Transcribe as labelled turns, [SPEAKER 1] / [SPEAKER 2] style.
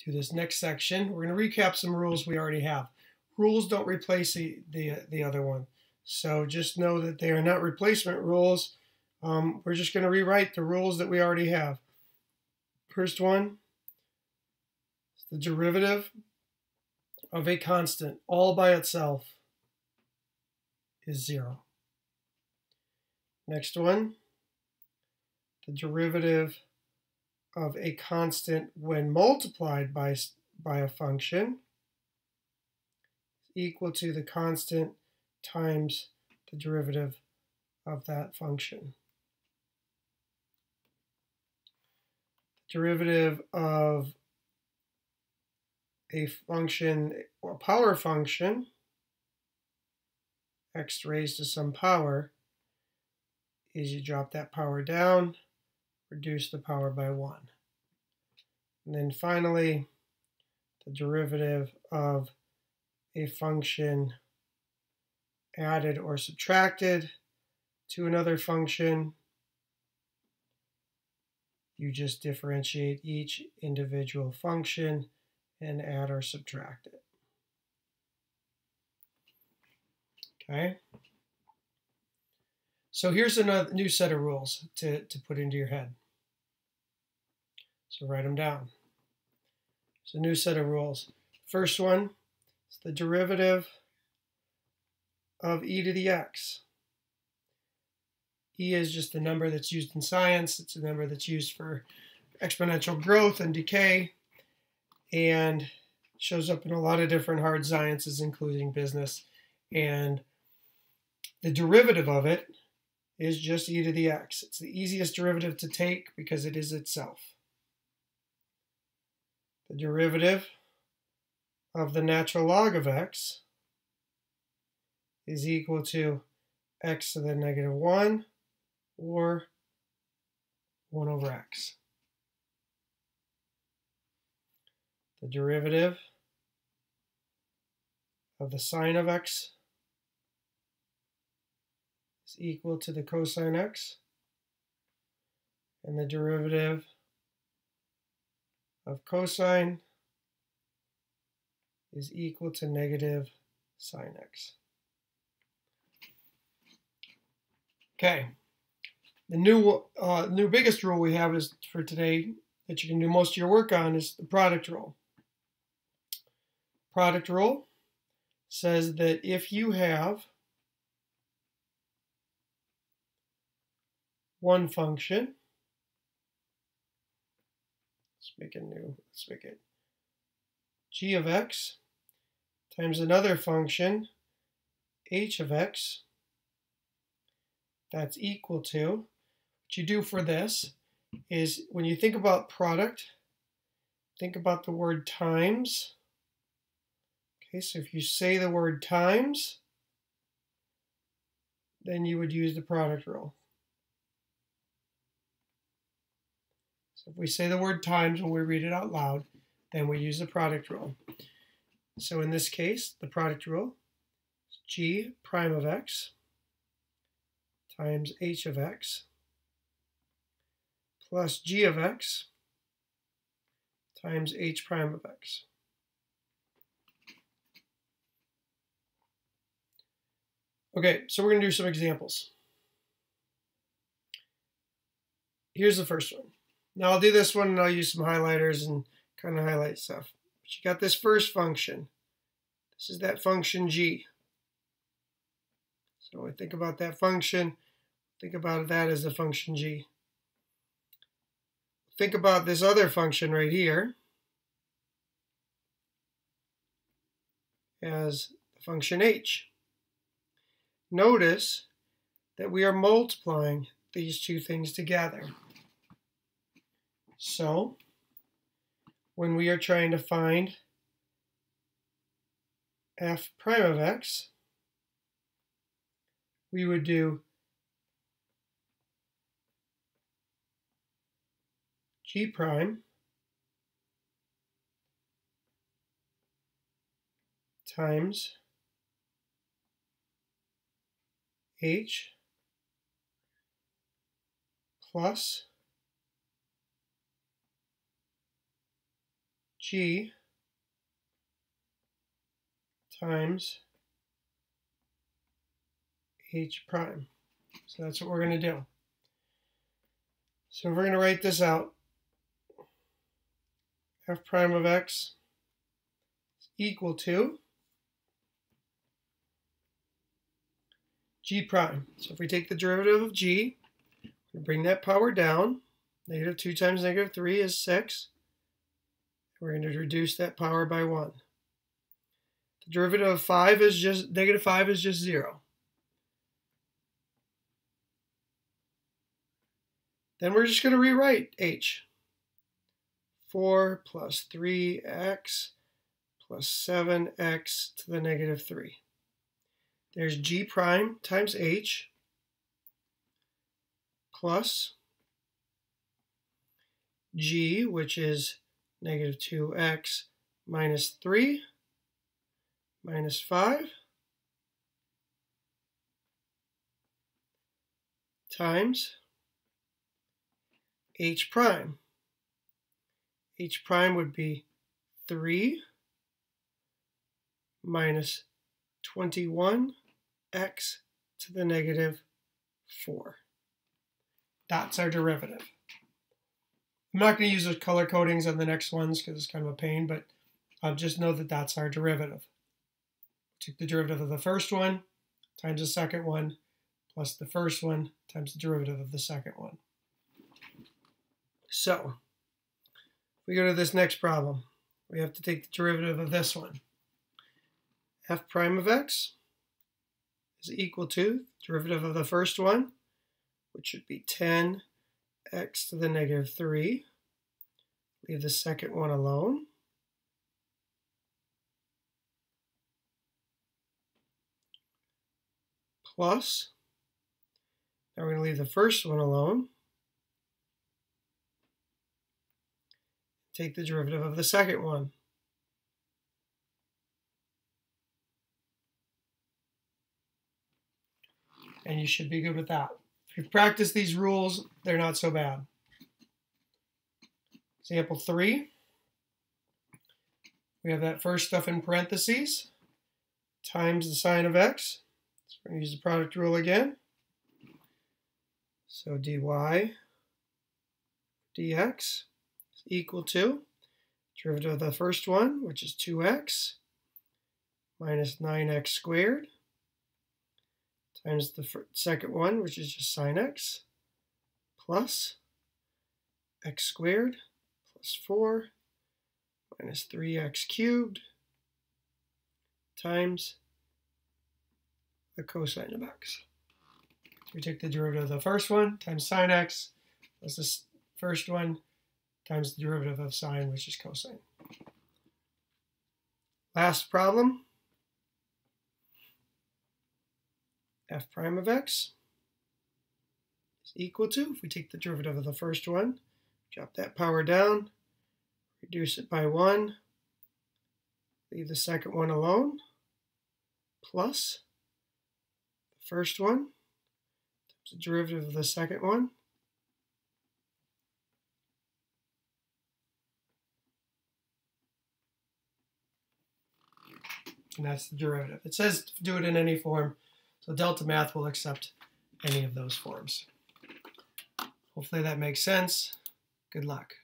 [SPEAKER 1] to this next section. We're going to recap some rules we already have. Rules don't replace the other one. So just know that they are not replacement rules. We're just going to rewrite the rules that we already have. First one is the derivative of a constant all by itself is 0. Next one, the derivative of a constant when multiplied by a function is equal to the constant times the derivative of that function. Derivative of a function or power function, x raised to some power, is you drop that power down, reduce the power by 1. And then finally, the derivative of a function added or subtracted to another function, you just differentiate each individual function and add or subtract it. Okay? So here's another new set of rules to put into your head. So write them down. It's a new set of rules. First one is the derivative of e to the x. E is just the number that's used in science. It's a number that's used for exponential growth and decay, and shows up in a lot of different hard sciences, including business. And the derivative of it is just e to the x. It's the easiest derivative to take because it is itself. The derivative of the natural log of x is equal to x to the negative 1 or 1 over x. The derivative of the sine of x is equal to the cosine x, and the derivative of cosine is equal to negative sine x. Okay, the new biggest rule we have is for today that you can do most of your work on is the product rule. Product rule says that if you have one function, let's make it g of x times another function h of x, that's equal to, what you do for this is when you think about product, think about the word times. Okay, so if you say the word times, then you would use the product rule. So if we say the word times when we read it out loud, then we use the product rule. So in this case, the product rule is g prime of x times h of x plus g of x times h prime of x. Okay, so we're going to do some examples. Here's the first one. Now I'll do this one and I'll use some highlighters and kind of highlight stuff. But you got this first function. This is that function g. So when we think about that function, think about that as the function g. Think about this other function right here as the function h. Notice that we are multiplying these two things together. So when we are trying to find f prime of x, we would do g prime times h plus G times H prime. So that's what we're going to do. So we're going to write this out. F prime of x is equal to G prime. So if we take the derivative of G, we bring that power down. Negative 2 times negative 3 is 6. We're going to reduce that power by 1. The derivative of 5 is just, negative 5 is just 0. Then we're just going to rewrite h. 4 plus 3x plus 7x to the negative 3. There's G prime times h plus G, which is negative 2x minus 3 minus 5 times h prime. H prime would be 3 minus 21x to the negative 4. That's our derivative. I'm not going to use those color codings on the next ones because it's kind of a pain, but just know that that's our derivative. Take the derivative of the first one times the second one plus the first one times the derivative of the second one. So, if we go to this next problem, we have to take the derivative of this one. F prime of x is equal to the derivative of the first one, which should be 10x to the negative 3. Leave the second one alone. Plus, now we're going to leave the first one alone. Take the derivative of the second one. And you should be good with that. If you practice these rules, they're not so bad. Example 3. We have that first stuff in parentheses times the sine of x. So we're going to use the product rule again. So dy dx is equal to derivative of the first one, which is 2x, minus 9x squared, times the second one, which is just sine x, plus x squared, plus 4, minus 3x cubed, times the cosine of x. We take the derivative of the first one times sine x plus this first one times the derivative of sine, which is cosine. Last problem. F prime of x is equal to, if we take the derivative of the first one, drop that power down, reduce it by 1, leave the second one alone, plus the first one, the derivative of the second one, and that's the derivative. It says do it in any form, so Delta Math will accept any of those forms. Hopefully that makes sense. Good luck.